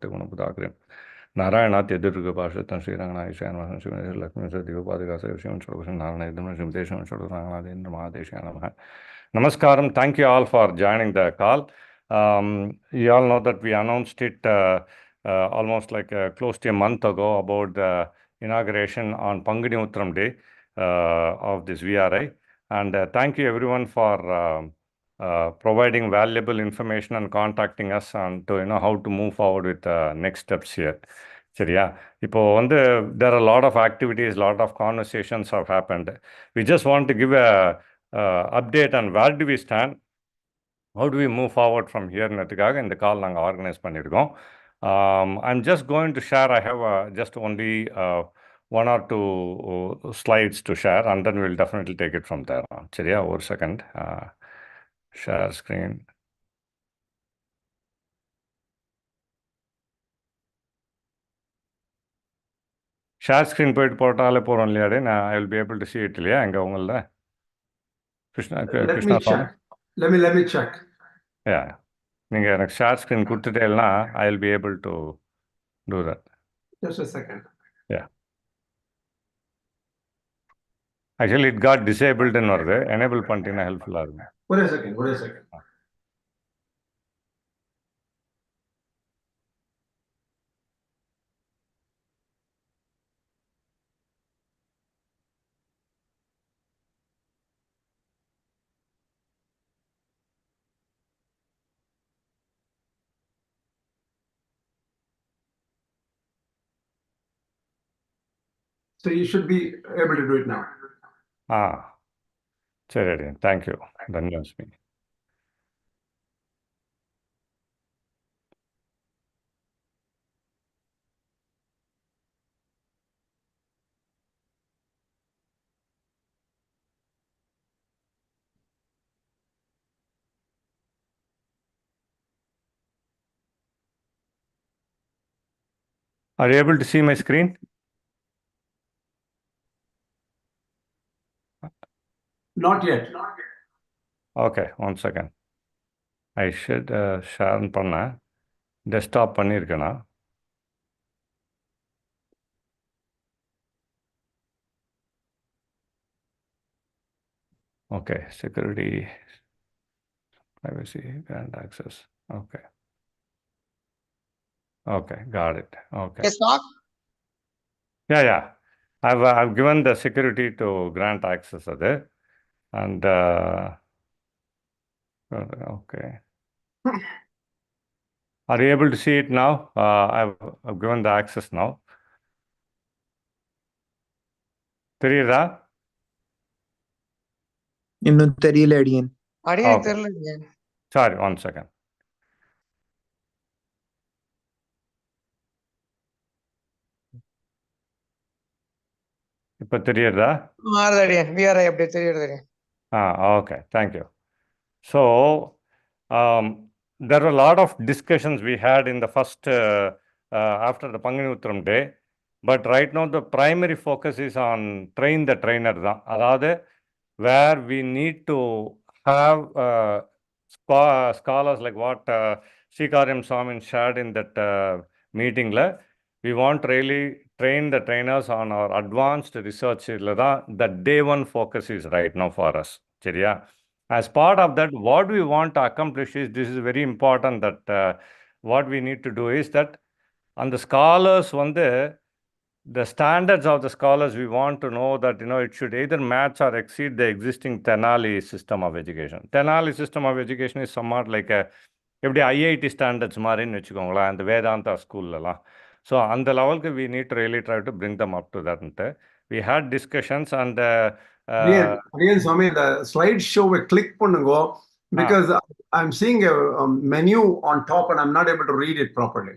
Murti Gunapudakrim. Narayana Tedurga Pashatam Sri Ranganayashan Mahan Lakshmi Divapadikasa Shivan Chodasan Narayana Shimdesham Chodasan Indra Mahadeshan. Namaskaram. Thank you all for joining the call. You all know that we announced it almost like close to a month ago about the inauguration on Pangani Uttram Day of this VRI. And thank you everyone for providing valuable information and contacting us on to how to move forward with next steps here. சரியா இப்போ there are a lot of activities, lot of conversations have happened. We just want to give a update on where do we stand, how do we move forward from here ன்றதுக்காக இந்த கால் நாங்கள் organise பண்ணியிருக்கோம். I'm just going to share, I have just only one or two slides to share and then we'll definitely take it from there on. சரியா ஒரு second share screen. Share screen போயிட்டு போட்டாலே போகிறோம் இல்லையாடே நான் ஐ will be able to see it இல்லையா அங்கே உங்களில் கிருஷ்ணா சாமி Let me check. யா நீங்கள் எனக்கு ஷேர் ஸ்க்ரீன் கொடுத்துட்டேன்னா I will be able to do that. Just a second. Yeah actually it got டிசேபிள்டுன்னு வருது, எனேபிள் பண்ணிட்டீங்கன்னா ஹெல்ப்ஃபுல்லாக இருக்கும். Wait a second. So you should be able to do it now. சரி, thank you, தன்யவாஸ்மி. Are you able to see my screen? Not yet. Okay, one second. I should share பண்ணேன், desktop பண்ணியிருக்கேனா? Okay, security, privacy, grant access. Okay, got it. Okay. Yes, Mark? Yeah. I've given the security to grant access of it. And okay. Are you able to see it now? I've given the access now. தெரியுதா? இன்னும் தெரியல அடியன். அடியன் தெரியல. Sorry, one second. இப்போ தெரியுதா? அடியன் VRI அப்படியே தெரியுது. Okay, thank you. So there were a lot of discussions we had in the first after the Pangani Uttram Day, but right now the primary focus is on train the trainer தான். அதாவது where we need to have scholars like what Srikaryam Swamin shared in that meeting. We want to really train the trainers on our advanced research. The day one focus is right now for us. சரியா? As part of that, what we want to accomplish is, this is very important, that what we need to do is that on the scholars, the standards of the scholars, we want to know that it should either match or exceed the existing Tenali system of education. Tenali system of education is somewhat like எப்படி IIT standards மாதிரின்னு வச்சுக்கோங்களேன், அந்த வேதாந்தா ஸ்கூல்லலாம். So அந்த லெவலுக்கு we need to really try to bring them up to that. We had discussions and Again, Swami, the slideshow click பண்ணுங்க, because I'm seeing a menu on top and I'm not able to read it properly.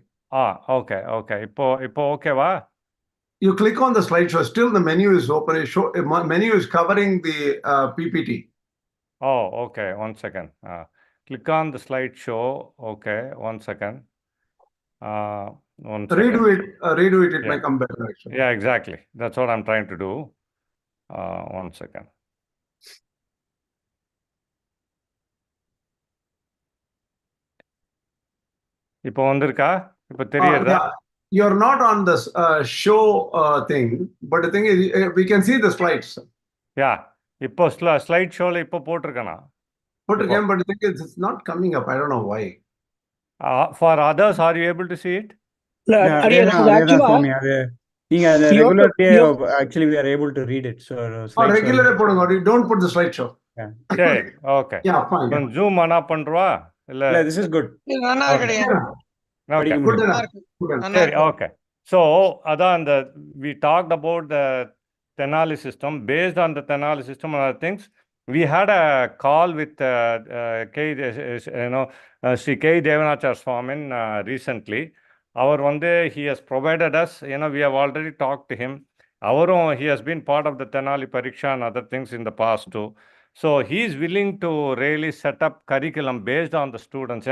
Okay. இப்போ ஓகேவா? You click on the slideshow, still the menu is open. Menu is covering the PPT. Okay. One second. Click on the slideshow. Okay, one second. Redo it. It may come better, actually. Yeah, exactly. That's what I'm trying to do. One second. இப்போ வந்திருக்கா? இப்போ தெரியுறதா? Yeah, you're not on the show thing, but the thing is, we can see the slides. யா, இப்போ slide ஷோவில் இப்போ போட்டிருக்கேனா? But again, but the thing is, it's not coming up. I don't know why. For others are you able to see it? இல்ல, அடியேன் இது அதேதான் ஆக்சுவலா சுவாமி. அது நீங்க அதை you have to- ரெகுலர்லயே you have- actually we are able to read it. So Or regular போடுங்க. Don't put the slideshow. சரி, ஓகே. Yeah, fine. கொஞ்சம் ஜூம் ஆனா பண்ணுவா இல்லை? இல்ல, this is good. இது நல்லா இருக்கு Yeah, ஓகே, படிக்க good முடியும். enough. Good enough. நல்லா சரி, இருக்கு. ஓகே. ஸோ அதான் இந்த we talked about the Tenali system. Based on the Tenali system and other things, we had a call with Sri K. Devanachar Swamin recently. Our one day he has provided us, we have already talked to him. He has been part of the Tenali Pariksha and other things in the past too. So he is willing to really set up curriculum based on the students.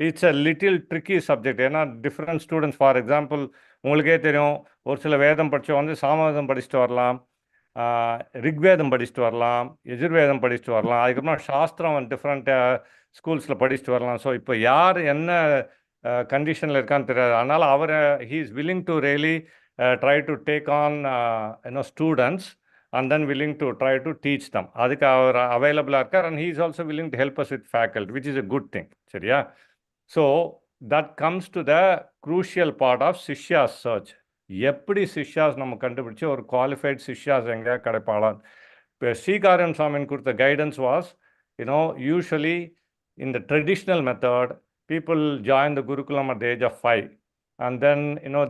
It's a little tricky subject. Different students, for example, உங்களுக்கே தெரியும், ஒரு சில வேதம் படித்தவங்க சாமவேதம் படிச்சுட்டு வரலாம், ரிக்வேதம் படிச்சுட்டு வரலாம், எஜுர்வேதம் படிச்சுட்டு வரலாம், அதுக்கப்புறம் சாஸ்திரம் டிஃப்ரெண்ட் ஸ்கூல்ஸில் படிச்சுட்டு வரலாம். ஸோ இப்போ யார் என்ன கண்டிஷனில் இருக்கான்னு தெரியாது. அதனால் he is willing to really try to take on students and then willing to try to teach them. அதுக்கு அவர் அவைலபிளாக இருக்கார். and he is also willing to help us with faculty, which is a good thing. சரியா? So that comes to the crucial part of Shishya search. எப்படி சிஷ்யாஸ் நம்ம கண்டுபிடிச்சி ஒரு qualified சிஷ்யாஸ் எங்கே கிடைப்பாளான்? இப்போ ஸ்ரீகாரம் சுவாமின் கொடுத்த guidance was, usually in the traditional method, people join the Gurukulam at the age of 5. And then,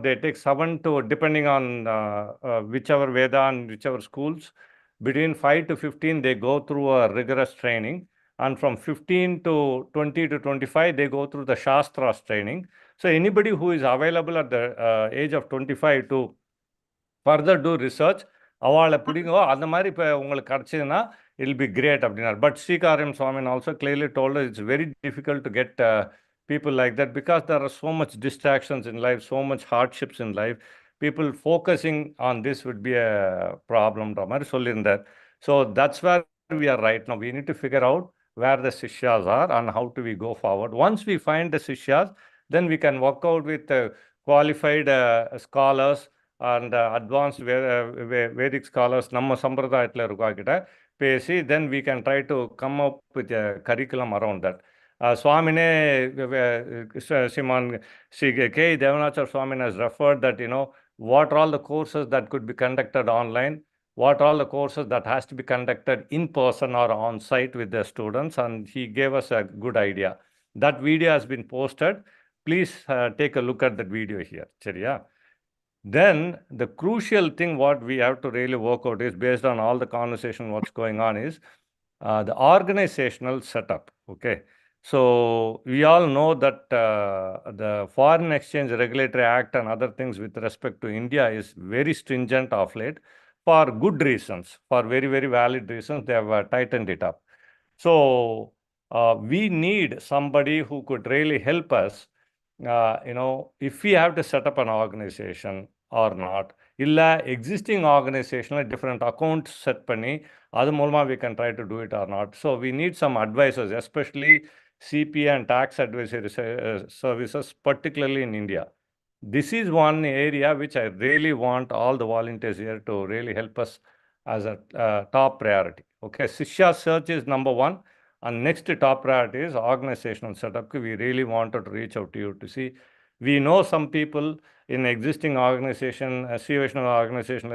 they take 7 to, depending on whichever Veda and whichever schools, between 5 to 15, they go through a rigorous training. And from 15 to 20 to 25, they go through the Shastras training. So anybody who is available at the age of 25 to further do research, அவளை பிடிங்கோ, அந்த மாதிரி இப்போ உங்களுக்கு கிடச்சிதுன்னா it'll be great அப்படின்னார். But Srikaram Swamin also clearly told it's very difficult to get people like that because there are so much distractions in life, so much hardships in life. People focusing on this would be a problem. So that's where we are right now. We need to figure out where the Sishyas are and how do we go forward. Once we find the Sishyas, then we can work out with qualified scholars and advanced Vedic scholars, Namma Sampradayatla Rukakita, Pesi, then we can try to come up with a curriculum around that. Swamine, Simon, K. Devanachar Swamin has referred that, what are all the courses that could be conducted online, what are all the courses that has to be conducted in person or on site with the students, and he gave us a good idea. That video has been posted. Please take a look at that video here. Chariya? Then the crucial thing what we have to really work out is, based on all the conversation what's going on, is the organizational setup. Okay. So we all know that the Foreign Exchange Regulatory Act and other things with respect to India is very stringent of late, for good reasons, for very, very valid reasons. They have tightened it up. So we need somebody who could really help us, if we have to set up an organization or not. Illa existing organization, different accounts set panni, adu moolama we can try to do it or not. So we need some advisors, especially CPA and tax advisory services, particularly in India. This is one area which I really want all the volunteers here to really help us as a top priority. Okay, Shishya search is number one, and next top priority is organizational setup. We really wanted to reach out to you to see. We know some people in existing organization, association organization,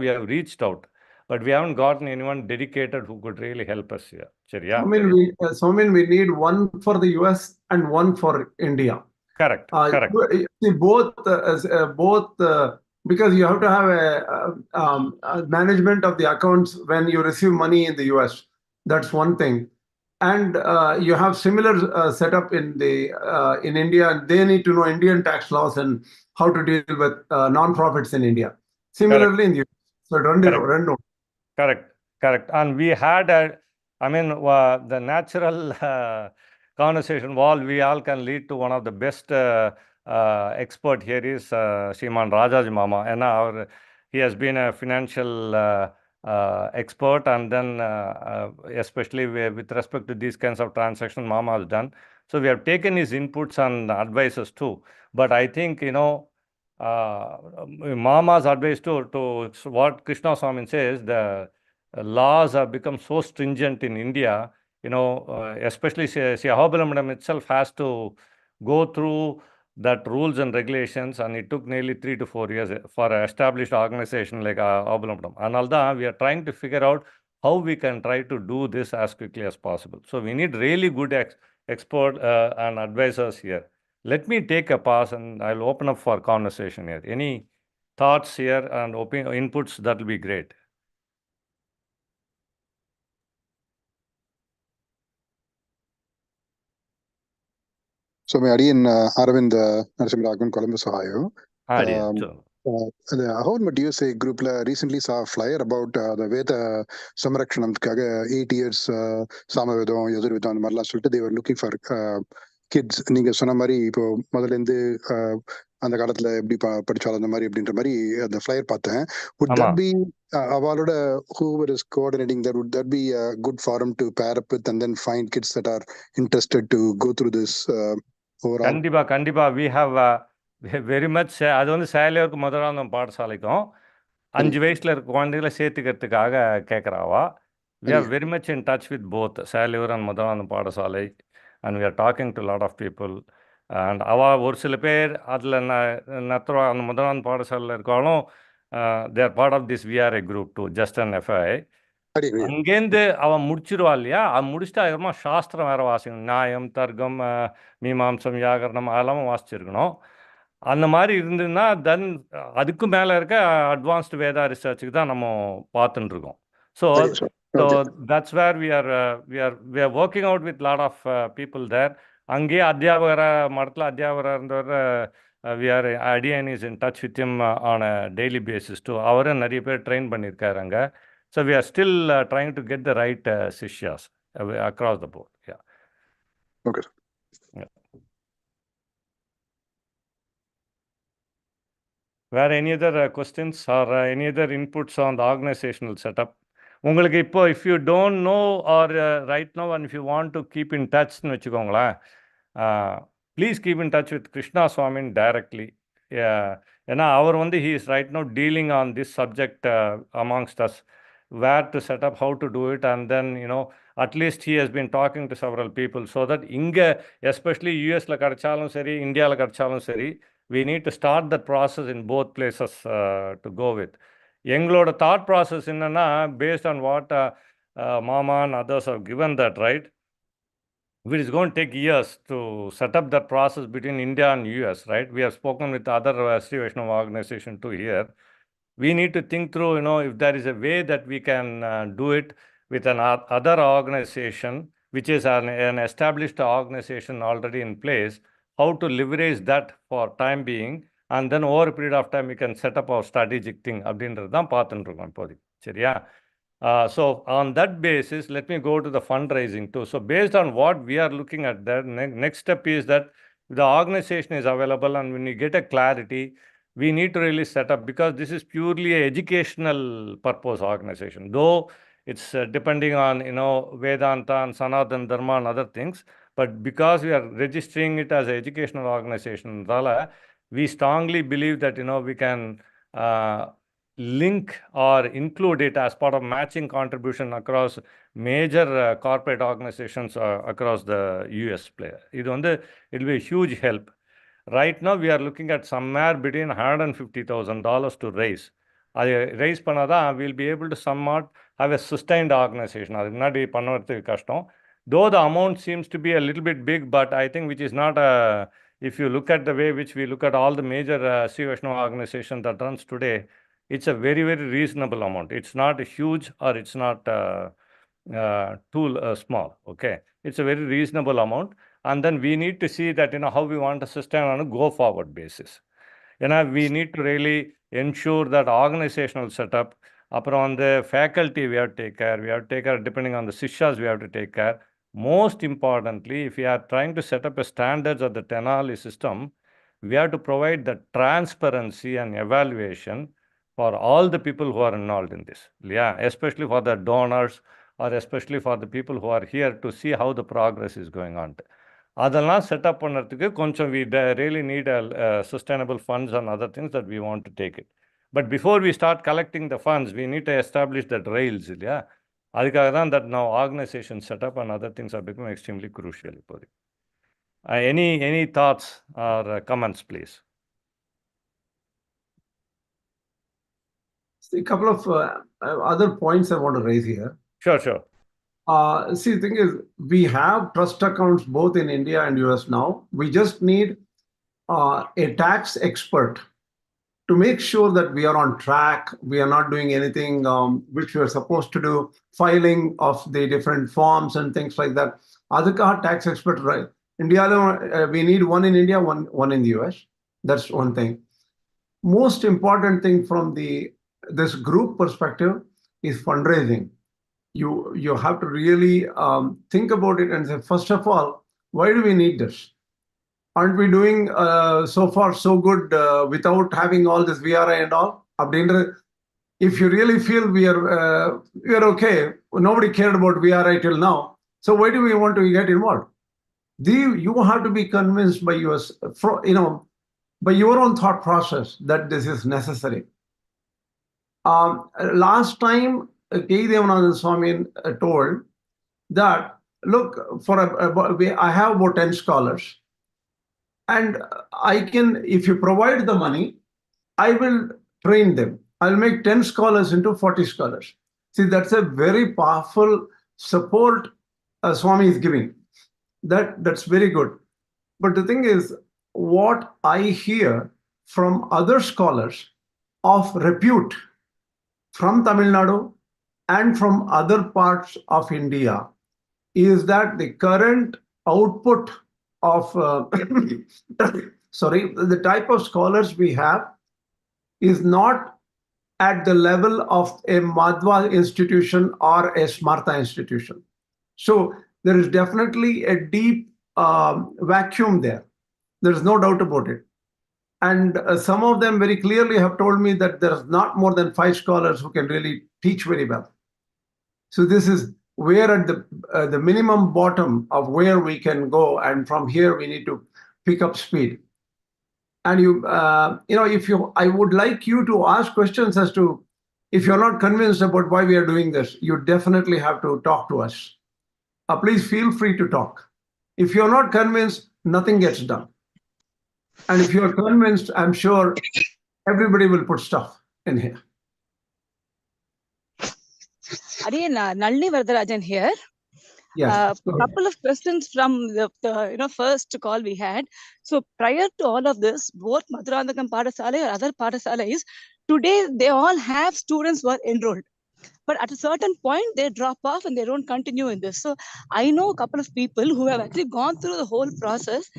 we have reached out, but we haven't gotten anyone dedicated who could really help us here. Chariya? We need one for the US and one for India. Correct. Correct. See, both, because you have to have a management of the accounts when you receive money in the US. That's one thing. And you have similar setup in India. They need to know Indian tax laws and how to deal with non-profits in India. Similarly, in the US. So run. Correct. And we had the natural conversation wall, we all can lead to one of the best expert here is Shriman Rajaj Mama. And he has been a financial expert, and then especially with respect to these kinds of transactions, Mama has done. So we have taken his inputs and advices too. But I think, Mama's advice to what Krishna Swami says, the laws have become so stringent in India, especially Ahobilam itself has to go through that rules and regulations, and it took nearly 3 to 4 years for an established organization like Ahobilam. And we are trying to figure out how we can try to do this as quickly as possible. So we need really good expert and advisors here. Let me take a pause and I'll open up for conversation here. Any thoughts here and inputs? That will be great. So my Adian Aravind Narasimhan Columbus, Ohio. The whole DSA group recently saw a flyer about the Veda Samarakshanam 8 years Samavedam, Yajurvedam, and Marla Sulta. They were looking for kids. நீங்க சொன்ன மாதிரி இப்போ முதல்ல இருந்து அந்த காலத்துல எப்படி படிச்சாலும் அந்த மாதிரி அப்படின்ற மாதிரி அந்த ஃபிளையர் பார்த்தேன். Would that be அவளோட whoever is coordinating that, would that be a good forum to pair up with and then find kids that are interested to go through this overall? கண்டிப்பா we have very much அது வந்து சேலையோருக்கு முதலாந்தம் பாடசாலைக்கும் 5 வயசுல இருக்க குழந்தைகளை சேர்த்துக்கிறதுக்காக கேட்குறாவா. We are very much in touch with both Selaiyur and முதலாந்தம் பாடசாலை, and we are talking to a lot of people. And ஒரு சில பேர் அதில் நத்துவா அந்த முதலாந்தம் பாடசாலையில் இருக்காலும் they are part of this VRI group too, just an FI. அங்கேருந்து அவன் முடிச்சிருவா இல்லையா, அவன் முடிச்சுட்டு அதுக்கப்புறமா சாஸ்திரம் வேறு வாசிக்கணும். நியாயம், தர்க்கம், மீமாம்சம், வியாகரணம் அதெல்லாம் வாசிச்சிருக்கணும். அந்த மாதிரி இருந்ததுன்னா தென் அதுக்கு மேலே இருக்க அட்வான்ஸ்டு வேதா ரிசர்ச்சுக்கு தான் நம்ம பார்த்துட்டு இருக்கோம். So that's where we are working out with lot of people there. அங்கேயே மடத்தில் அத்தியாபகராக இருந்தவர் Adian is in touch with him on a daily basis too. அவரும் நிறைய பேர் ட்ரெயின் பண்ணியிருக்காரு அங்கே. So we are still trying to get the right sishyas across the board. Yeah. Okay. Yeah. Were any other questions or any other inputs on the organizational setup? உங்களுக்கு இப்போ if you don't know or right now and if you want to keep in touch னு வச்சுக்கோங்களேன், please keep in touch with Krishna Swamin directly. ஏன்னா அவர் வந்து he is right now dealing on this subject amongst us, where to set up, how to do it, and then at least he has been talking to several people so that இங்கே especially USல கிடைச்சாலும் சரி, இந்தியாவில் கிடைச்சாலும் சரி, we need to start that process in both places to go with. எங்களோட thought process என்னன்னா, based on what Mama and others have given that, right, it is going to take years to set up that process between India and US, right? We have spoken with other Sri Vaishnava organization too here. We need to think through, if there is a way that we can do it with other organization, which is an established organization already in place, how to leverage that for time being, and then over a period of time we can set up our strategic thing. அப்படின்றது தான் பார்த்துட்டு இருக்கோம் இப்போதைக்கு. சரியா? So on that basis, let me go to the fundraising too. So based on what we are looking at, that next step is that the organization is available, and when you get a clarity, we need to really set up, because this is purely an educational purpose organization. Though it's depending on, Vedanta and Sanatana Dharma and other things, but because we are registering it as an educational organization, we strongly believe that, we can link or include it as part of matching contribution across major corporate organizations across the US player. It will be a huge help. Right now we are looking at somewhere between $150,000 to raise. அதை raise பண்ணாதான் we'll be able to somewhat have a sustained organization. அது முன்னாடி பண்ணுறதுக்கு கஷ்டம். Though the amount seems to be a little bit big, but I think which is not if you look at the way which we look at all the major Sri Vaishnava organization that runs today, it's a very, very reasonable amount. It's not huge or it's not too small. Okay, it's a very reasonable amount, and then we need to see that how we want to sustain on a go forward basis. We need to really ensure that organizational setup, upon the faculty we have to take care, depending on the sishyas we have to take care. Most importantly, if we are trying to set up a standards of the Tenali system, we have to provide the transparency and evaluation for all the people who are involved in this. Yeah, especially for the donors or especially for the people who are here to see how the progress is going on. அதெல்லாம் setup பண்ணுறதுக்கு கொஞ்சம் we really need a sustainable funds and other things that we want to take it. But before we start collecting the funds, we need to establish that rails, இல்லையா? அதுக்காக தான் that now organization setup and other things are becoming extremely crucial. Any thoughts or comments, please? A couple of other points I want to raise here. Sure. See, the thing is, we have trust accounts both in India and US now. We just need a tax expert to make sure that we are on track. We are not doing anything which we are supposed to do, filing of the different forms and things like that. Adhika tax expert, right? India, we need one in India, one in the US. That's one thing. Most important thing from this group perspective is fundraising. You have to really think about it and say, first of all, why do we need this? Aren't we doing so far so good without having all this VRI and all? If you really feel we are okay, nobody cared about VRI till now. So why do we want to get involved? You have to be convinced by by your own thought process that this is necessary. Last time, K. Devanathan Swami told that, look, I have about 10 scholars. And if you provide the money, I will train them. I'll make 10 scholars into 40 scholars. See, that's a very powerful support Swami is giving. That's very good. But the thing is, what I hear from other scholars of repute from Tamil Nadu and from other parts of India is that the current output of the type of scholars we have is not at the level of a Madhva institution or a Smartha institution. So there is definitely a deep vacuum there. There's no doubt about it. And some of them very clearly have told me that there's not more than 5 scholars who can really teach very well. So this is where at the minimum bottom of where we can go, and from here we need to pick up speed. And I would like you to ask questions as to, if you're not convinced about why we are doing this, you definitely have to talk to us. Please feel free to talk. If you're not convinced, nothing gets done. And if you're convinced, I'm sure everybody will put stuff in here. Again, Nalini Varadarajan here. Yes. Couple of questions from the first call we had. So prior to all of this, both Madhurandakam Padasala or other Padasalas, today they all have students who are enrolled. But at a certain point, they drop off and they don't continue in this. So I know a couple of people who have actually gone through the whole process,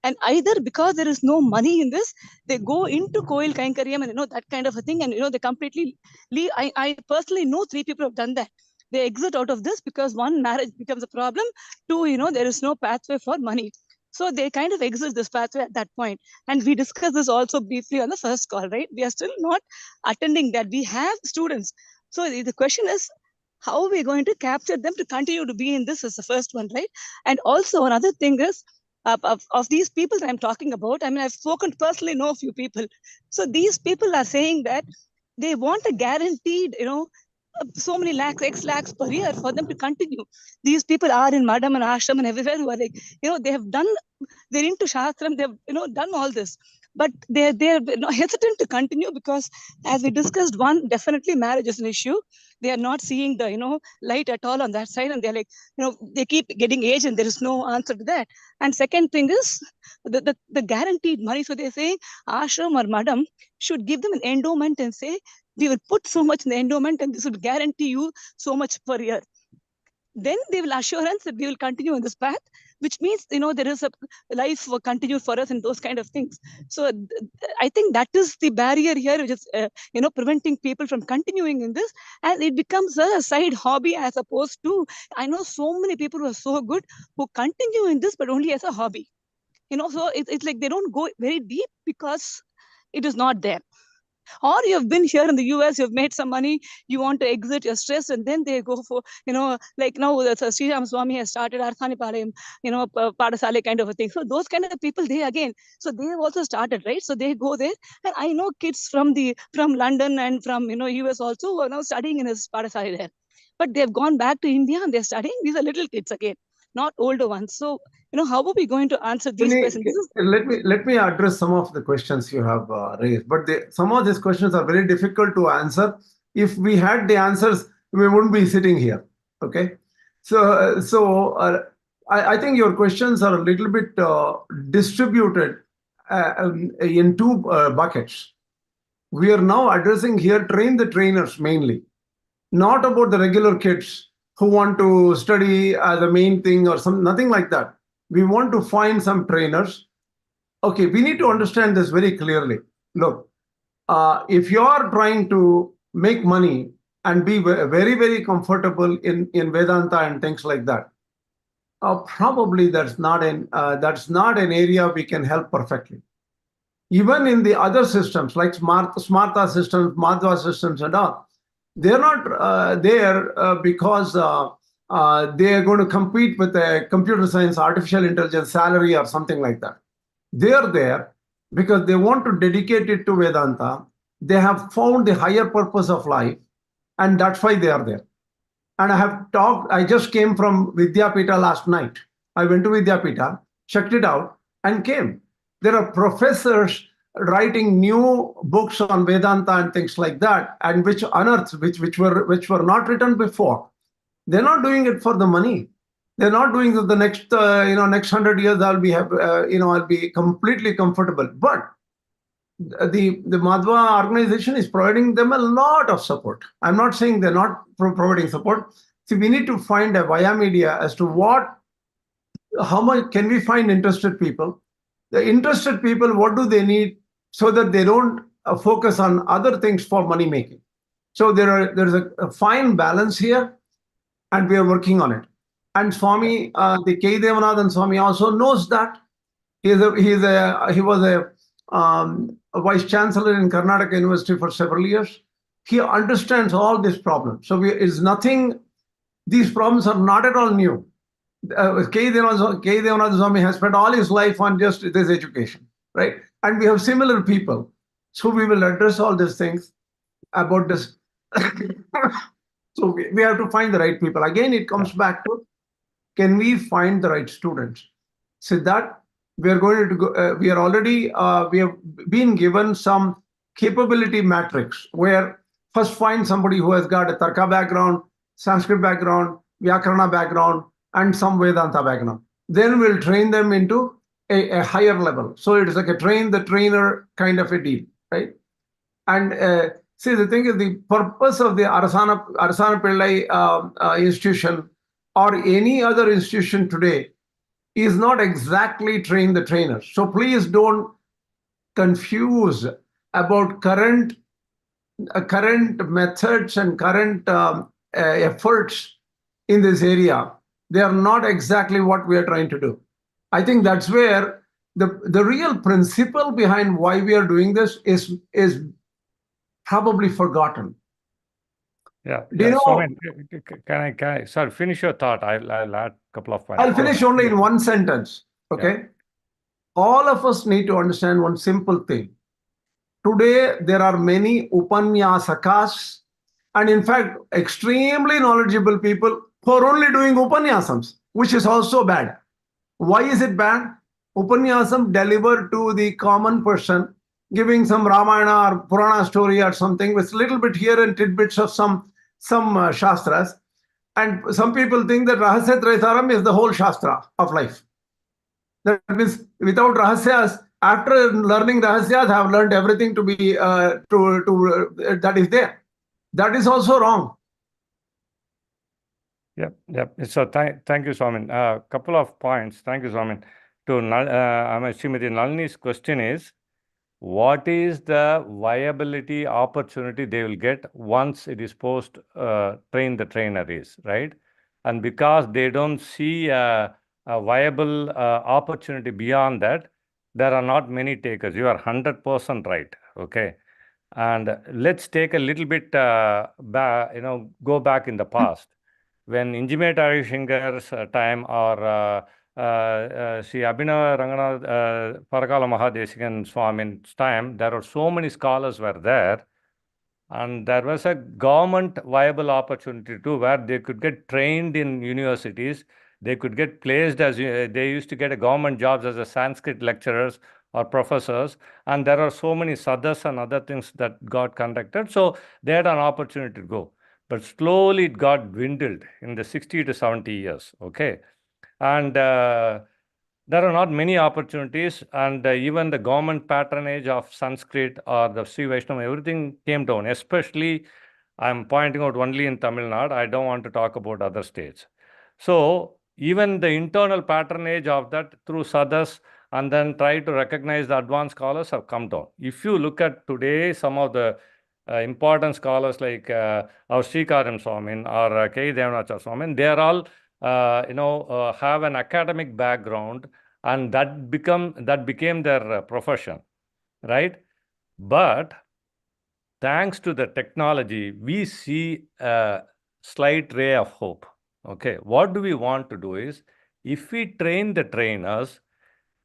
and either because there is no money in this, they go into Koil Kainkaryam and that kind of a thing, and they completely leave. I personally know 3 people who have done that. They exit out of this because one, marriage becomes a problem. 2, there is no pathway for money. So they kind of exit this pathway at that point. And we discussed this also briefly on the first call, right? We are still not attending that. We have students. So the question is, how are we going to capture them to continue to be in this is the first one, right? And also another thing is, of these people that I'm talking about, I mean, I've spoken personally, know a few people. So these people are saying that they want a guaranteed, so many lakhs, X lakhs per year for them to continue. These people are in Madam and Ashram and everywhere who are like, they have done, they're into Shastram, they've, done all this. But they're hesitant to continue because, as we discussed, one, definitely marriage is an issue. They are not seeing the, light at all on that side. And they're like, they keep getting age and there is no answer to that. And second thing is the guaranteed money. So they're saying Ashram or Madam should give them an endowment and say, we will put so much in the endowment and this will guarantee you so much per year. Then they will assurance that we will continue on this path, which means, there is a life continue for us and those kind of things. So I think that is the barrier here, which is, preventing people from continuing in this. And it becomes a side hobby as opposed to, I know so many people who are so good who continue in this, but only as a hobby. So it's like they don't go very deep because it is not there. Or you've been here in the US, you've made some money, you want to exit, you're stressed, and then they go for, like now Sri Ram Swami has started Arthanipalayam, Padasale kind of a thing. So those kind of people, they again, so they have also started, right? So they go there, and I know kids from London and from US also who are now studying in his Padasale there. But they've gone back to India and they're studying. These are little kids again, not older ones. So, how are we going to answer these questions? Let me address some of the questions you have raised. But some of these questions are very difficult to answer. If we had the answers, we wouldn't be sitting here. Okay, I think your questions are a little bit distributed in two buckets. We are now addressing here train the trainers mainly, not about the regular kids who want to study as a main thing or nothing like that. We want to find some trainers. Okay, we need to understand this very clearly. Look, if you are trying to make money and be very, very comfortable in Vedanta and things like that, probably that's not an area we can help perfectly. Even in the other systems like Smarta systems, Madhva systems and all, they're not there because they are going to compete with a computer science, artificial intelligence salary or something like that. They are there because they want to dedicate it to Vedanta. They have found the higher purpose of life, and that's why they are there. And I just came from Vidyapita last night. I went to Vidyapita, checked it out, and came. There are professors writing new books on Vedanta and things like that, and which were not written before. They're not doing it for the money. They're not doing it the next 100 years. I'll be completely comfortable. But the Madhva organization is providing them a lot of support. I'm not saying they're not providing support. See, we need to find a via media as to how much can we find interested people. The interested people, what do they need so that they don't focus on other things for money making? So there's a fine balance here, and we are working on it. And Swami, the K. Devanathan Swami also knows that. He was a vice chancellor in Karnataka University for several years. He understands all these problems. So these problems are not at all new. K. Devanathan Swami has spent all his life on just this education, right? And we have similar people. So we will address all these things about this. So we have to find the right people. Again, it comes back to, can we find the right students? So that we are going to go, we have been given some capability matrix where first find somebody who has got a Tarka background, Sanskrit background, Vyakarana background, and some Vedanta background. Then we'll train them into a higher level. So it is like a train the trainer kind of a deal, right? And see, the thing is, the purpose of the Arasana Pillai institution or any other institution today is not exactly train the trainer. So please don't confuse about current methods and current efforts in this area. They are not exactly what we are trying to do. I think that's where the real principle behind why we are doing this is probably forgotten. Yeah. Do you know? Swami, can I? Sorry, finish your thought. I'll add a couple of points. I'll finish only in one sentence. Okay. Yeah. All of us need to understand one simple thing. Today, there are many upanyasakas, and in fact, extremely knowledgeable people who are only doing upanyasams, which is also bad. Why is it bad? Upanyasam delivered to the common person, giving some Ramayana or Purana story or something with a little bit here and tidbits of some Shastras. And some people think that Rahasya Traisaram is the whole Shastra of life. That means without Rahasyas, after learning Rahasyas, I have learned everything to be that is there. That is also wrong. Yep. So thank you, Swami. Couple of points. Thank you, Swami. I'm assuming Nalini's question is, what is the viability opportunity they will get once it is post train the trainer is, right? And because they don't see a viable opportunity beyond that, there are not many takers. You are 100% right. Okay. And let's take a little bit, go back in the past. When Injimate Arishingar's time or Sri Abhinav Ranganath Parakala Mahadesikan Swami's time, there were so many scholars were there, and there was a government viable opportunity too, where they could get trained in universities. They could get placed as, they used to get a government jobs as a Sanskrit lecturers or professors, and there are so many sadhas and other things that got conducted. So they had an opportunity to go. But slowly it got dwindled in the 60 to 70 years, okay? And there are not many opportunities, and even the government patronage of Sanskrit or the Sri Vaishnava, everything came down. Especially, I'm pointing out only in Tamil Nadu. I don't want to talk about other states. So even the internal patronage of that through sadhas and then try to recognize the advanced scholars have come down. If you look at today, some of the important scholars like our Srikaram Swamin or K. Devanachar Swamin, they are all have an academic background, and that became their profession, right? But thanks to the technology, we see a slight ray of hope. Okay, what do we want to do is, if we train the trainers,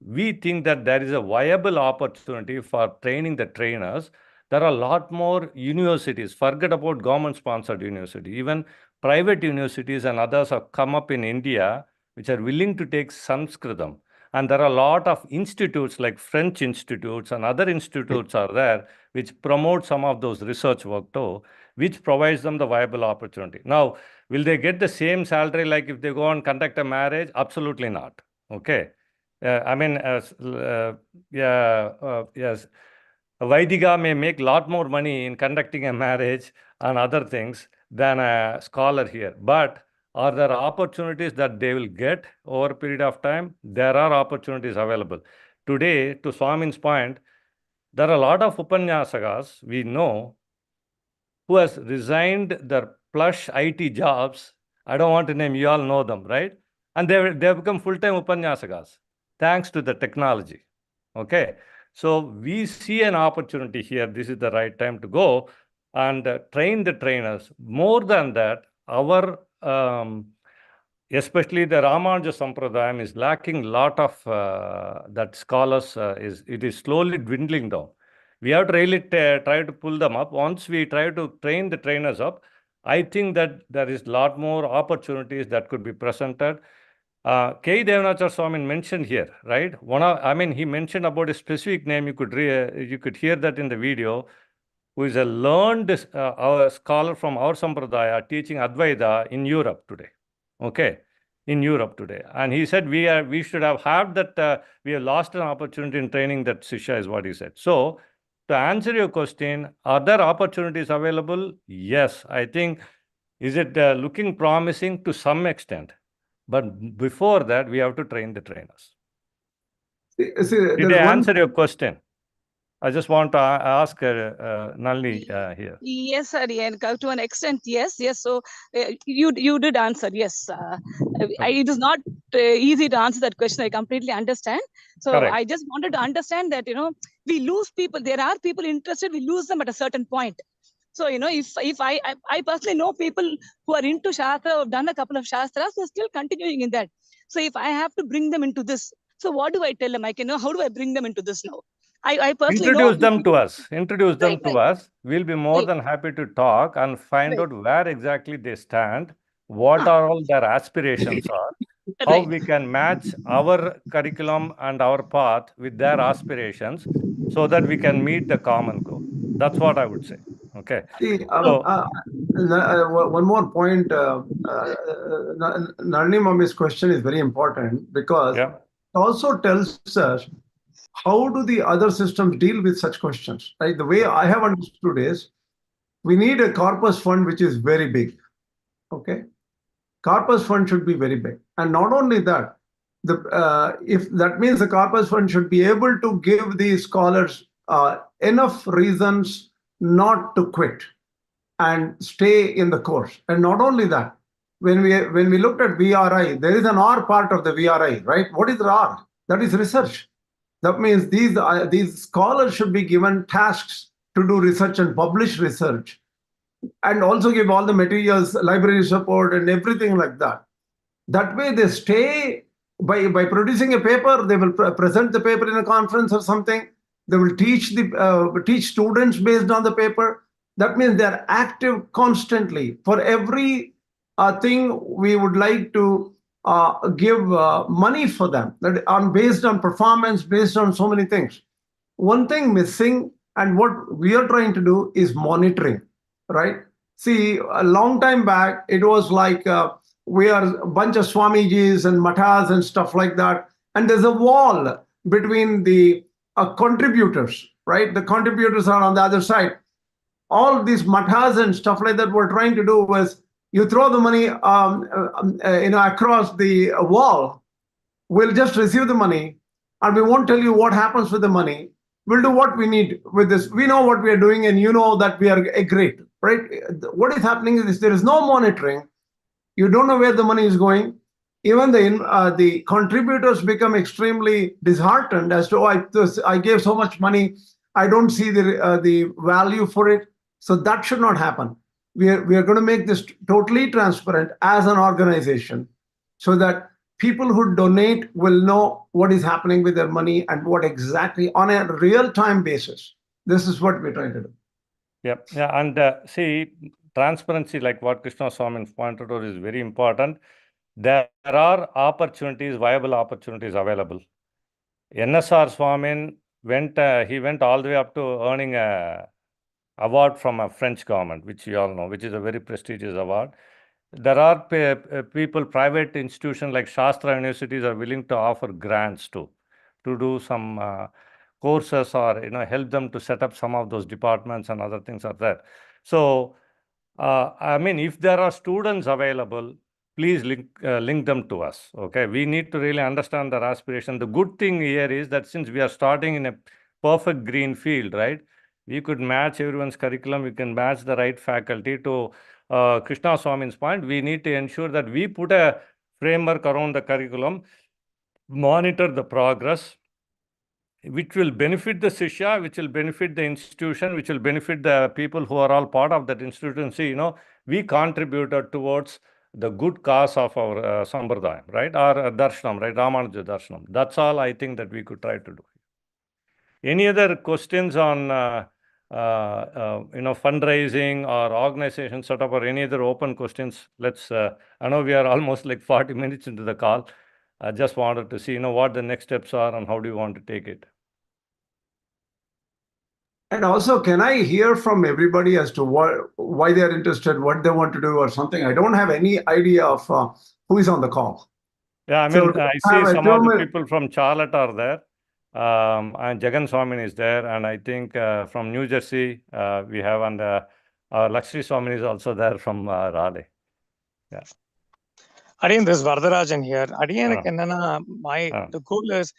we think that there is a viable opportunity for training the trainers. There are a lot more universities, forget about government-sponsored university, even private universities and others have come up in India, which are willing to take Sanskritam. And there are a lot of institutes like French institutes and other institutes are there, which promote some of those research work too, which provides them the viable opportunity. Now, will they get the same salary like if they go and conduct a marriage? Absolutely not. Okay. Yes, a Vaidika may make a lot more money in conducting a marriage and other things than a scholar here. But are there opportunities that they will get over a period of time? There are opportunities available. Today, to Swamin's point, there are a lot of Upanyasakas we know who has resigned their plush IT jobs. I don't want to name, you all know them, right? And they've become full-time Upanyasakas, thanks to the technology. Okay, so we see an opportunity here. This is the right time to go and train the trainers. More than that, our especially the Ramanuja Sampradayam is lacking a lot of that scholars. It is slowly dwindling down. We have to really try to pull them up. Once we try to train the trainers up, I think that there is a lot more opportunities that could be presented. K. Devanachar Swamin mentioned here, right? He mentioned about a specific name. You could hear that in the video. Who is a learned our scholar from our Sampradaya teaching Advaita in Europe today. Okay, in Europe today. And he said we should have had that, we have lost an opportunity in training that Sisha, is what he said. So to answer your question, are there opportunities available? Yes, I think, is it looking promising to some extent? But before that, we have to train the trainers. Did I answer your question? I just want to ask Nalini here. Yes, sir. And to an extent, yes. So you did answer. Yes. It is not easy to answer that question. I completely understand. So Correct. I just wanted to understand that, we lose people. There are people interested. We lose them at a certain point. So, if I personally know people who are into Shastra, have done a couple of Shastras, they're still continuing in that. So if I have to bring them into this, so what do I tell them? How do I bring them into this now? I personally Introduce know them to us. Introduce them Right, to right. us. We'll be more Right. than happy to talk and find Right. out where exactly they stand, what are all their aspirations are, how Right. we can match our curriculum and our path with their aspirations so that we can meet the common goal. That's what I would say. Okay. See, So, one more point. Nalini Mami's question is very important because yeah. it also tells us how do the other systems deal with such questions. Right? The way I have understood is we need a corpus fund which is very big. Okay, corpus fund should be very big, and not only that, if that means the corpus fund should be able to give these scholars enough reasons not to quit and stay in the course. And not only that, when we looked at VRI, there is an R part of the VRI, right? What is the R? That is research. That means these scholars should be given tasks to do research and publish research, and also give all the materials, library support, and everything like that. That way, they stay by producing a paper. They will present the paper in a conference or something. They will teach students based on the paper. That means they are active constantly. For every thing, we would like to give money for them, that on based on performance, based on so many things. One thing missing, and what we are trying to do, is monitoring, right? See, a long time back, it was like we are a bunch of Swamijis and Mathas and stuff like that. And there's a wall between the contributors, right? The contributors are on the other side. All these Mathas and stuff like that we're trying to do was you throw the money across the wall. We'll just receive the money and we won't tell you what happens with the money. We'll do what we need with this. We know what we are doing, and you know that we are great, right? What is happening is there is no monitoring. You don't know where the money is going. Even the contributors become extremely disheartened as to, oh, I gave so much money, I don't see the value for it. So that should not happen. We are going to make this totally transparent as an organization, so that people who donate will know what is happening with their money and what exactly on a real-time basis. This is what we're trying to do. Yep. Yeah, and see, transparency, like what Krishna Swami pointed out, is very important. There are opportunities, viable opportunities available. NSR Swamin went all the way up to earning a award from a French government, which you all know, which is a very prestigious award. There are people, private institutions like Shastra universities are willing to offer grants to do some courses, or help them to set up some of those departments, and other things are there. So I mean, if there are students available, please link them to us. Okay, we need to really understand their aspiration. The good thing here is that since we are starting in a perfect green field, right, we could match everyone's curriculum. We can match the right faculty. To Krishna Swami's point, we need to ensure that we put a framework around the curriculum, monitor the progress, which will benefit the Shishya, which will benefit the institution, which will benefit the people who are all part of that institution. See, we contributed towards the good cause of our Sambardayam, right? Or Darshanam, right? Ramanuja Darshanam. That's all I think that we could try to do. Any other questions on fundraising or organization setup, or any other open questions? Let's. I know we are almost like 40 minutes into the call. I just wanted to see, what the next steps are and how do you want to take it. And also, can I hear from everybody as to why they're interested, what they want to do, or something? I don't have any idea of who is on the call. Yeah, I mean, I see some of the people from Charlotte are there. And Jagan Swamin is there, and I think from New Jersey we have, and Lakshmi Swamin is also there from Raleigh. Yeah. Adiyan, this is Vardarajan here. Adiyan, the goal is,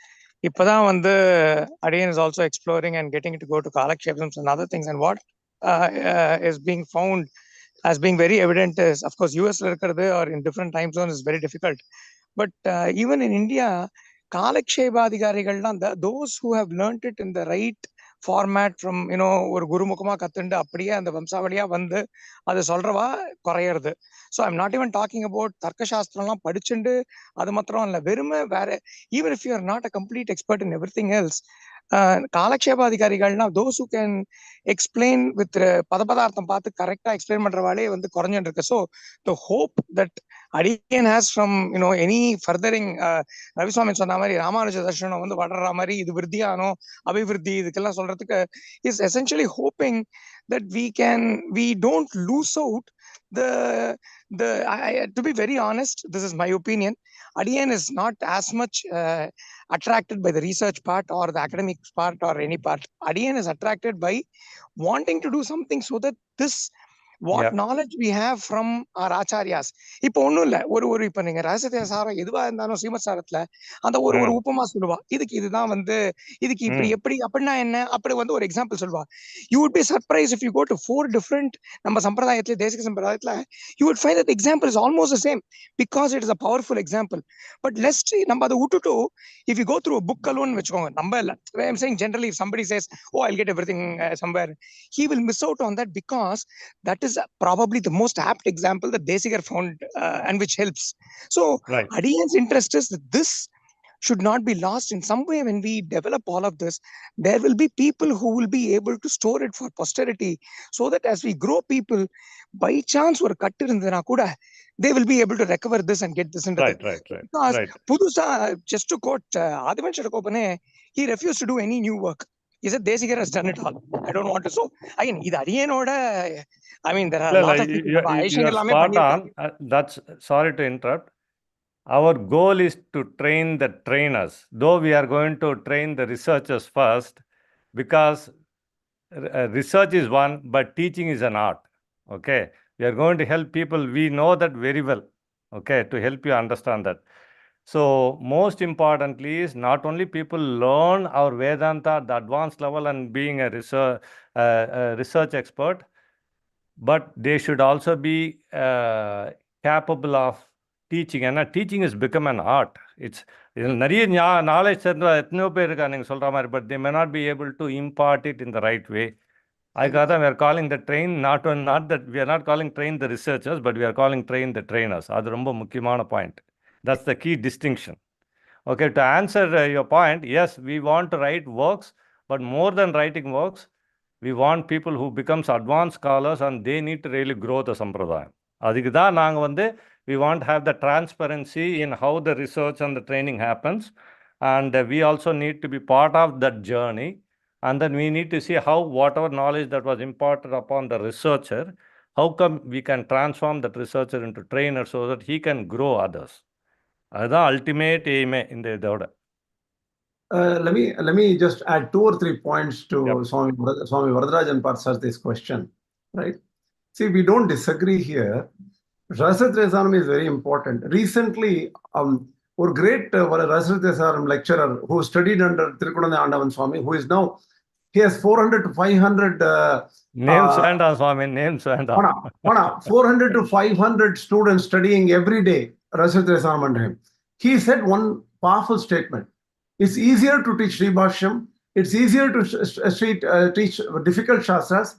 Adiyan is also exploring and getting to go to Kalakshepams and other things. And what is being found as being very evident is, of course, US or in different time zones is very difficult. But even in India, those who have learned it in the right format from, ஒரு குருமுகமா கத்துண்டு அப்படியே அந்த வம்சாவளியா வந்து அது சொல்றவா குறையிறது. So I'm not even talking about தர்க்க சாஸ்திரம்லாம் படிச்சுண்டு அது மாத்திரம் இல்ல, வெறுமை வேற. Even if you are not a complete expert in everything else, காலக்ஷேபாதிகாரிகள்னா those who can explain with பதபதார்த்தம் பார்த்து கரெக்டா எக்ஸ்பிளைன் பண்றவாளே வந்து குறைஞ்சுட்டு இருக்கு. So the hope that Adiyan has from any furthering, ரவிசுவாமி சொன்ன மாதிரி ராமானுஜ தர்ஷனம் வந்து வளர்ற மாதிரி, இது விருத்தியானோ அபிவிருத்தி இதுக்கெல்லாம் சொல்றதுக்கு is essentially hoping that we don't lose out to be very honest, this is my opinion, Adiyan is not as much attracted by the research part or the academic part or any part. Adiyan is attracted by wanting to do something so that this what Yep. knowledge we have from our acharyas. இப்போ ஒண்ணும் இல்ல ஒரு இப்ப நீங்க ரகசிய சாரம் எதுவா இருந்தாலும் ஸ்ரீமத் சாரத்துல அந்த ஒரு ம். உபமா சொல்லுவா, இதுக்கு இதுதான் இதுக்கு இப்படி ம். எப்படி அப்படின்னா என்ன அப்படி ஒரு எக்ஸாம்பிள் சொல்லுவா. You would be surprised if you go to 4 different நம்ம சம்பிரதாயத்துல தேசிக சம்பிரதாயத்துல you would find that the example is almost the same because it is a powerful example. But let's see, நம்ம அதை விட்டுட்டு if you go through a book alone வச்சுக்கோங்க, நம்ம இல்ல, I'm saying generally if somebody says, oh, I'll get everything somewhere, he will miss out on that because that is probably the most apt example that Desigar found and which helps. So Right. Adiyan's interest is that this should not be lost in some way. When we develop all of this, there will be people who will be able to store it for posterity, so that as we grow people, by chance or cut irundhana kuda, they will be able to recover this and get this into Right, the, right, right, because right. pudusa, just to quote Adivan Chadakopane, he refused to do any new work. He said Desigar has done it all, I don't want to. So again, idu Adiyanoda, I mean, there are a lot of people. You are spot on. That's sorry to interrupt. Our goal is to train the trainers, though we are going to train the researchers first, because research is one, but teaching is an art. Okay, we are going to help people. We know that very well. Okay, to help you understand that. So most importantly is not only people learn our Vedanta at the advanced level and being a research expert, but they should also be capable of teaching. And teaching has become an art. இதில் நிறைய knowledge எத்தனையோ பேர் இருக்கா நீங்கள் சொல்கிற மாதிரி, but they may not be able to impart it in the right way. அதுக்காக தான் we are calling the train, not that we are not calling train the researchers, but we are calling train the trainers. அது ரொம்ப முக்கியமான point. That's the key distinction. Okay, to answer your point, yes, we want to write works, but more than writing works, we want people who becomes advanced scholars and they need to really grow the sampradayam. அதுக்கு தான் நாங்கள் we want to have the transparency in how the research and the training happens, and we also need to be part of that journey, and then we need to see how whatever knowledge that was imparted upon the researcher, how come we can transform that researcher into trainer so that he can grow others. அதுதான் ultimate aim இந்த இதோட. Let me just add 2 or 3 points to Yep. Swami Varadarajan Parsarthi's question, right? See, we don't disagree here. Rasatriyasaram is very important. Recently, a great Rasatriyasaram lecturer who studied under Tirukunanda Andavan Swami, who is now, he has 400 to 500 names வேண்டாம் Swami, names வேண்டாம். 400 to 500 students studying every day Rasatriyasaram under him. He said one powerful statement. It's easier to teach Sribhashyam, it's easier to teach difficult Shastras,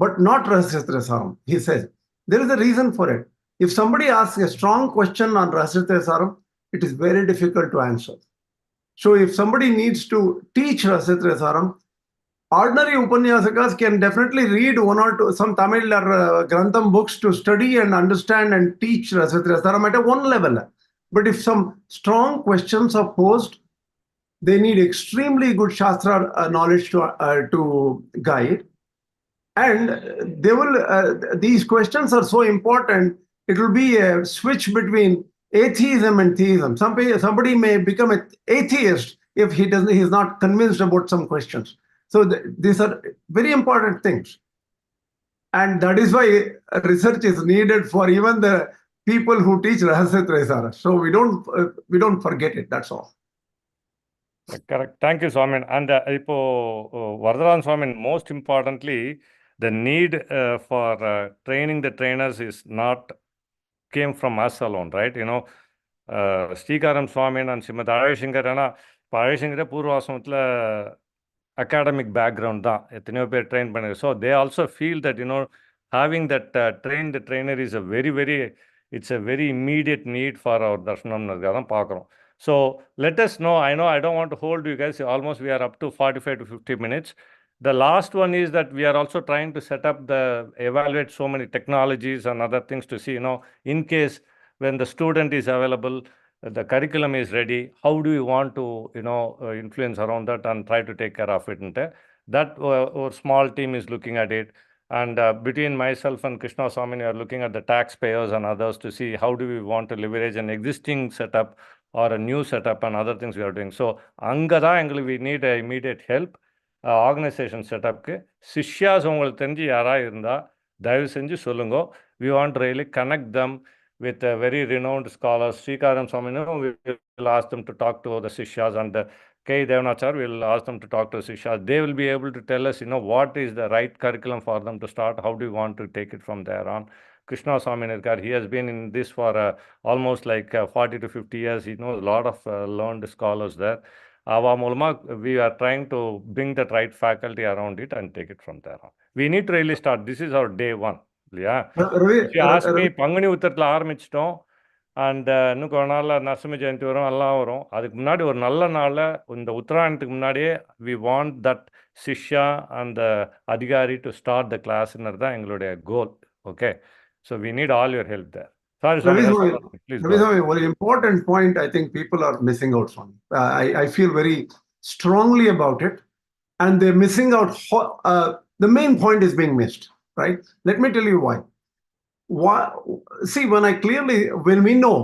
but not Rasatriyasaram, he says. There is a reason for it. If somebody asks a strong question on Rasatriyasaram, it is very difficult to answer. So if somebody needs to teach Rasatriyasaram, ordinary Upanyasakas can definitely read one or two, some Tamil or Grantham books to study and understand and teach Rasatriyasaram at a one level. But if some strong questions are posed, they need extremely good Shastra knowledge to guide. And they will. These questions are so important. It will be a switch between atheism and theism. Somebody may become an atheist if he is not convinced about some questions. So these are very important things, and that is why research is needed for even the people who teach Rahasatrayasara. So we don't forget it. That's all. Correct. Thank you, Swami. And இப்போ Varadarajan Swami, most importantly, the need for training the trainers is not came from us alone, right? Srikaram Swami and Srimad Ayashankar, இப்போ Ayashankar பூர்வாசிரமத்தில் academic background தான் எத்தனையோ பேர் train பண்ணுங்க. So they also feel that having that train the trainer is it's a very immediate need for our darshanamnarga தான் பார்க்குறோம். So let us know. I know I don't want to hold you guys. Almost we are up to 45 to 50 minutes. The last one is that we are also trying to set up evaluate so many technologies and other things to see, in case when the student is available, the curriculum is ready, how do you want to, influence around that and try to take care of it? That our small team is looking at it. And between myself and Krishna Swami, we are looking at the taxpayers and others to see how do we want to leverage an existing setup or a new setup and other things we are doing. So, angada we need immediate help. Organization setup. Sishyas ungal tenji yara irunda, தயவு செஞ்சு சொல்லுங்க. We want to really connect them with a very renowned scholars. Srikaram Swami, we will ask them to talk to the Sishyas, and K. Devanachar will ask them to talk to Sishyas. They will be able to tell us, what is the right curriculum for them to start, how do you want to take it from there on. Krishna Swami Nirkar, he has been in this for almost like 40 to 50 years. He knows a lot of learned scholars there. We are trying to bring that right faculty around it and take it from there on. We need to really start. This is our day one. இல்லையா? Ravi, If you ask me, Panguni உத்திரத்தில் ஆரம்பிச்சிட்டோம். And இன்னும் கொஞ்ச நாளில் நரசிம்ம ஜெயந்தி வரும், எல்லாம் வரும். அதுக்கு முன்னாடி ஒரு நல்ல நாளில் இந்த உத்தராயணத்துக்கு முன்னாடியே வி வாண்ட் தட் சிஷ்யா அந்த அதிகாரி டு ஸ்டார்ட் த கிளாஸ்ன்றது தான் எங்களுடைய goal. Okay, so we need all your help there. Sorry, please go ahead. One important point I think people are missing out on. I feel very strongly about it, and they're missing out. The main point is being missed, right? Let me tell you why. See, when we know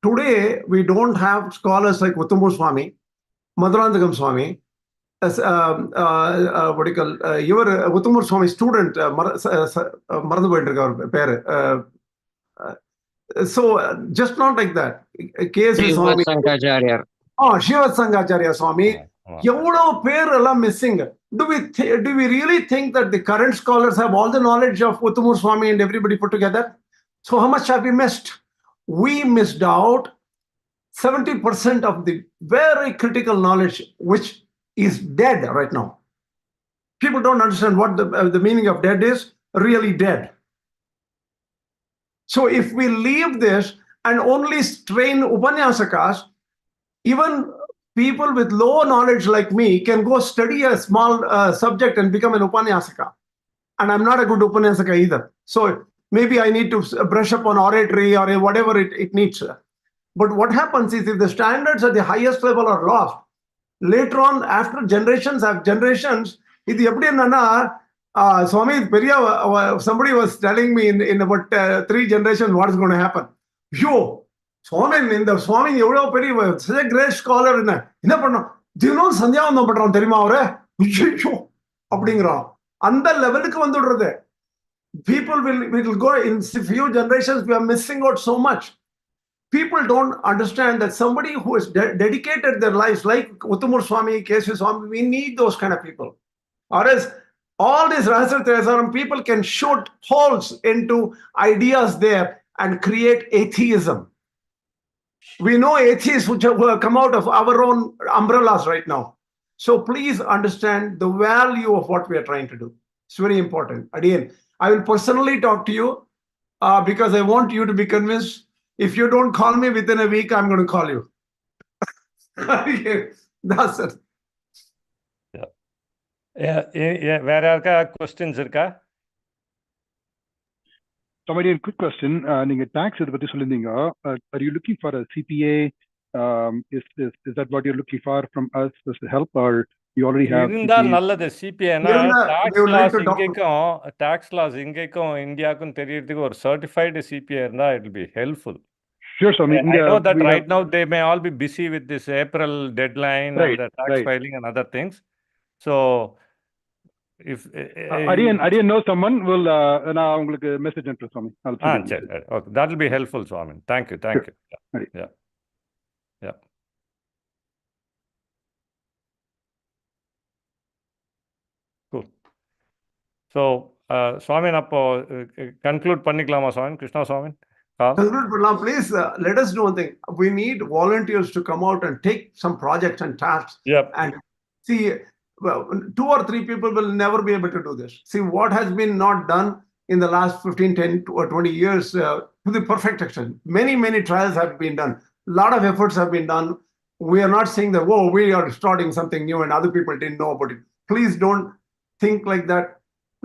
today we don't have scholars like Uttamur Swami, Madhuranthagam Swami, as what do you call your Uttamur Swami student, Marandu poyittirukka peru. So just not like that. KSV Swami, Shiva Sangacharya Swami, எவ்வளவு பேர் எல்லாம் missing. Do we really think that the current scholars have all the knowledge of Uttamur Swami and everybody put together? So how much have we missed? We missed out 70% of the very critical knowledge which is dead right now. People don't understand what the meaning of dead is. Really dead. So if we leave this and only train upanyasakas, even people with low knowledge like me can go study a small subject and become an upanyasaka. And I'm not a good upanyasaka either. So maybe I need to brush up on oratory or whatever it needs. But what happens is if the standards at the highest level are lost, later on, after generations have generations, Swami, somebody was telling me in about 3 generations what is going to happen. Yo, Swami, இந்த சுவாமி எவ்வளவு பெரிய such a great scholar என்ன பண்ணோம் தினம் சந்தியாவந்தம் பண்றோம் தெரியுமா அவரு அப்படிங்கிறோம். அந்த லெவலுக்கு வந்துடுறது. People will go in few generations. We are missing out so much. People don't understand that somebody who has dedicated their lives like Uttamur Swami, KSV Swami, we need those kind of people. Or else all these Rahasya people can shoot holes into ideas there and create atheism. We know atheists which have come out of our own umbrellas right now. So please understand the value of what we are trying to do. It's very important. Again, I will personally talk to you because I want you to be convinced. If you don't call me within a week, I'm going to call you. That's it. வேற யாருக்கா questions இருக்கா? Somebody, a quick question. நீங்க tax இத பத்தி சொல்லிருந்தீங்க. Are you looking for a CPA? Is that what you're looking for from us as help, or you already have? இருந்தால் நல்லது. CPA tax laws இங்கேக்கும் இந்தியாவுக்கும் தெரியறதுக்கு ஒரு certified CPA இருந்தா it will be helpful. Sure, Swami. I know that right now they may all be busy with this April deadline and the tax filing and other things. So if Ariyan know someone will na உங்களுக்கு message அனுப்பு Swami. Okay, that will be helpful, Swami. Thank you. Yeah. Cool. So Swami, அப்போ conclude பண்ணிக்கலாமா Swami? Krishna Swami? Conclude, please let us do one thing. We need volunteers to come out and take some projects and tasks. Yep. And see, well, 2 or 3 people will never be able to do this. See what has been not done in the last 15, 10 or 20 years to the perfect extent. Many trials have been done. A lot of efforts have been done. We are not saying that, oh, we are starting something new and other people didn't know about it. Please don't think like that.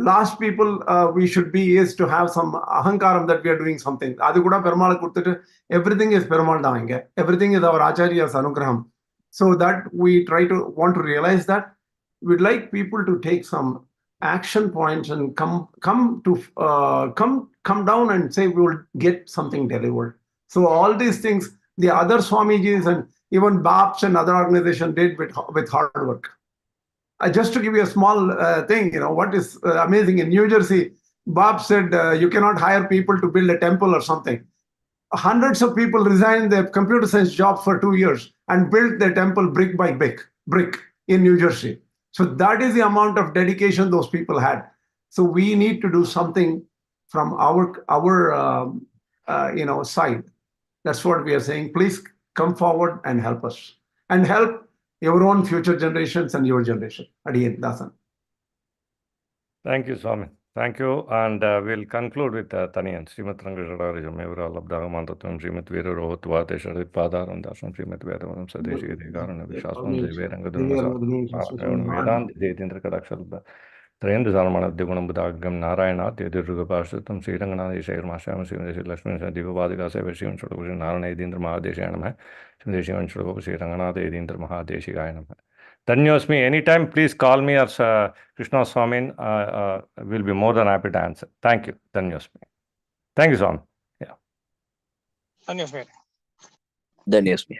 Last people we should be is to have some ahankaram that we are doing something. Adu kuda Perumal kuduthittu everything is Perumal da inga. Everything is our Acharya's anugraham. So that we want to realize that we'd like people to take some action points and come down and say we will get something delivered. So all these things the other Swamijis and even BAPs and other organizations did with hard work. Just to give you a small thing, what is amazing in New Jersey, Bob said you cannot hire people to build a temple or something. Hundreds of people resigned their computer science job for 2 years and built their temple brick by brick in New Jersey. So that is the amount of dedication those people had. So we need to do something from our side. That's what we are saying. Please come forward and help us, and help your own future generations and your generation. Adiyan Dasan. Thank you, Swami. Thank you. And we'll conclude with Taniyan. Srimad Rangajarajam, Evra Labdaga Mantatvam, Srimad Veera Rohotva, Desharit Padharam Dasam, Srimad Vedavaram, Sadeshi Degaran, Vishaswan, Deverangadun, Vedant, Dedindra Kadakshal, Trend Zarmana, Degunam Budagam, Narayana, Deduruga Pashatam, Sirangana, Share Masham, Simdeshi Lakshman, Divavadika, Sevashivan, Chodokushan, Narana, Edindra Mahadeshanam, Simdeshivan Chodokushi, Rangana, Edindra Mahadeshi Gayanam. Dhanyosmi, anytime, please call me or Krishna Swamin. Will be more than happy to answer. Thank you. Dhanyosmi. Thank you, Swami. Yeah. Dhanyasmi. Dhanyasmi.